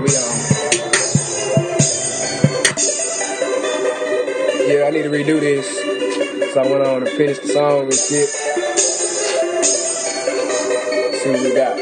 we on. Yeah, I need to redo this. So I went on and finished the song and shit. See what we got.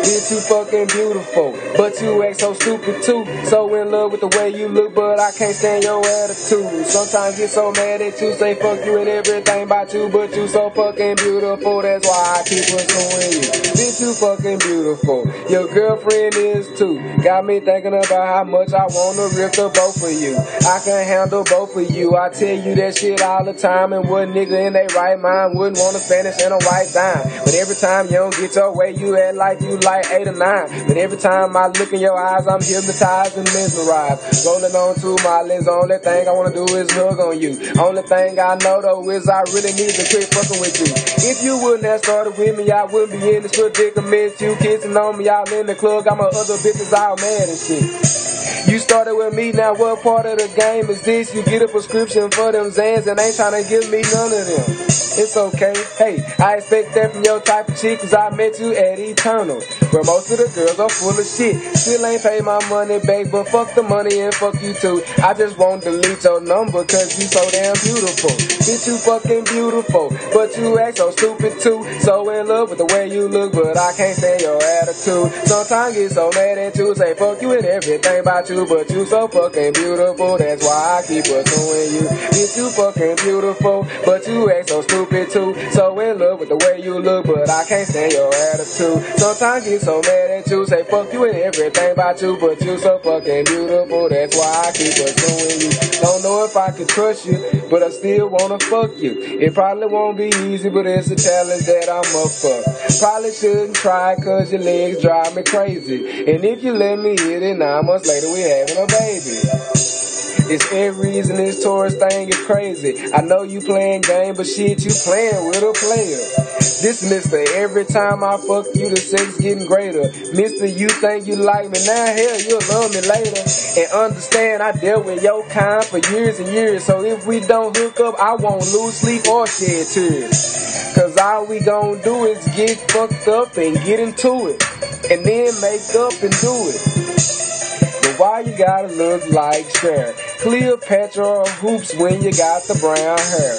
Bitch, you fucking beautiful, but you act so stupid too. So in love with the way you look, but I can't stand your attitude. Sometimes get so mad at you, say fuck you and everything about you, but you so fucking beautiful, that's why I keep pursuing you. Bitch, you fucking beautiful, your girlfriend is too. Got me thinking about how much I wanna rip the both of you. I can handle both of you, I tell you that shit all the time, and what nigga in their right mind wouldn't want a Spanish and a white dime. But every time you don't get your way, you act like you like 8 or 9. But every time I look in your eyes, I'm hypnotized and mesmerized. Rolling on to my lens, only thing I wanna do is hug on you. Only thing I know though is I really need to quit fucking with you. If you wouldn't have started with me, I wouldn't be in this predicament. You kissing on me out in the club, got my other bitches all mad and shit. You started with me, now what part of the game is this? You get a prescription for them Zans and ain't trying to give me none of them. It's okay, hey, I expect that from your type of chick, cause I met you at Eternal, where most of the girls are full of shit. Still ain't paid my money back, but fuck the money and fuck you too. I just won't delete your number, cause you so damn beautiful. Bitch, you fucking beautiful, but you act so stupid too. So in love with the way you look, but I can't stand your attitude. Sometimes get so mad at you, say fuck you and everything about you, but you so fucking beautiful, that's why I keep pursuing you. Bitch, you fucking beautiful, but you act so stupid too. So in love with the way you look, but I can't stand your attitude. Sometimes get so mad at you, say fuck you and everything about you, but you so fucking beautiful, that's why I keep pursuing you. Don't know if I can trust you, but I still wanna fuck you. It probably won't be easy, but it's a challenge that I'm up for. Probably shouldn't try, cause your legs drive me crazy. And if you let me hit it, 9 months later we having a baby. It's Aries and this Taurus thing is crazy. I know you playing game, but shit, you playing with a player. This Mr. Every time I fuck you, the sex getting greater. Mister, you think you like me now? Hell, you'll love me later. And understand, I dealt with your kind for years and years. So if we don't hook up, I won't lose sleep or shed tears. Cause all we gon' do is get fucked up and get into it. And then make up and do it. But why you gotta look like Cher? Cleopatra or Hoops when you got the brown hair?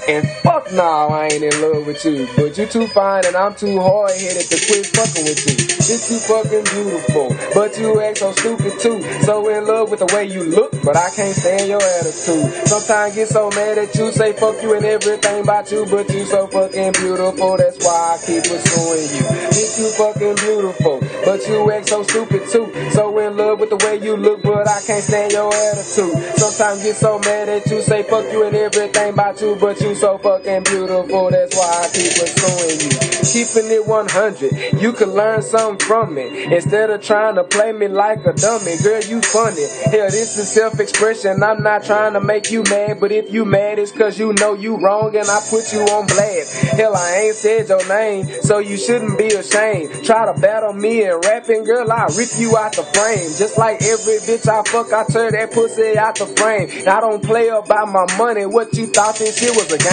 And fuck no, I ain't in love with you. But you too fine and I'm too hard-headed to quit fucking with you. Bitch, you fucking beautiful, but you act so stupid too. So in love with the way you look, but I can't stand your attitude. Sometimes get so mad at you, say fuck you and everything about you, but you so fucking beautiful, that's why I keep pursuing you. Bitch, you fucking beautiful, but you act so stupid too. So in love with the way you look, but I can't stand your attitude. Sometimes get so mad at you, say fuck you and everything about you, but you so fucking beautiful, that's why I keep pursuing you. Keeping it 100, you can learn something from me. Instead of trying to play me like a dummy, girl, you funny. Hell, this is self-expression, I'm not trying to make you mad, but if you mad, it's cause you know you wrong and I put you on blast. Hell, I ain't said your name, so you shouldn't be ashamed. Try to battle me and rapping, girl, I'll rip you out the frame. Just like every bitch I fuck, I turn that pussy out the frame. I don't play about my money, what you thought this shit was a game?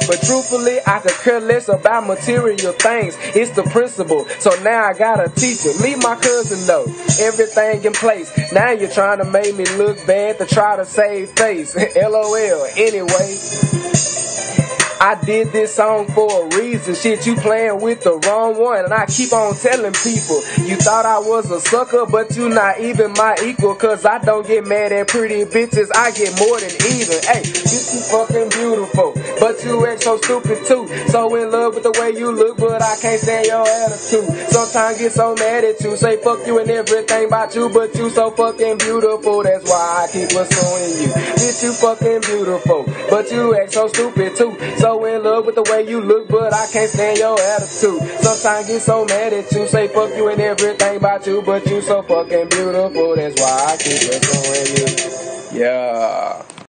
But truthfully, I could care less about material things. It's the principle, so now I gotta teach it. Leave my cousin know, everything in place. Now you're trying to make me look bad to try to save face. LOL, anyway. I did this song for a reason. Shit, you playing with the wrong one. And I keep on telling people, you thought I was a sucker, but you not even my equal. Cause I don't get mad at pretty bitches, I get more than even. Hey, bitch, you fucking beautiful, but you act so stupid too. So in love with the way you look, but I can't stand your attitude. Sometimes get so mad at you, say fuck you and everything about you, but you so fucking beautiful, that's why I keep pursuing you. Bitch, you fucking beautiful, but you act so stupid too. So in love with the way you look, but I can't stand your attitude. Sometimes get so mad at you, say fuck you and everything about you, but you so fucking beautiful, that's why I keep pursuing you. Yeah.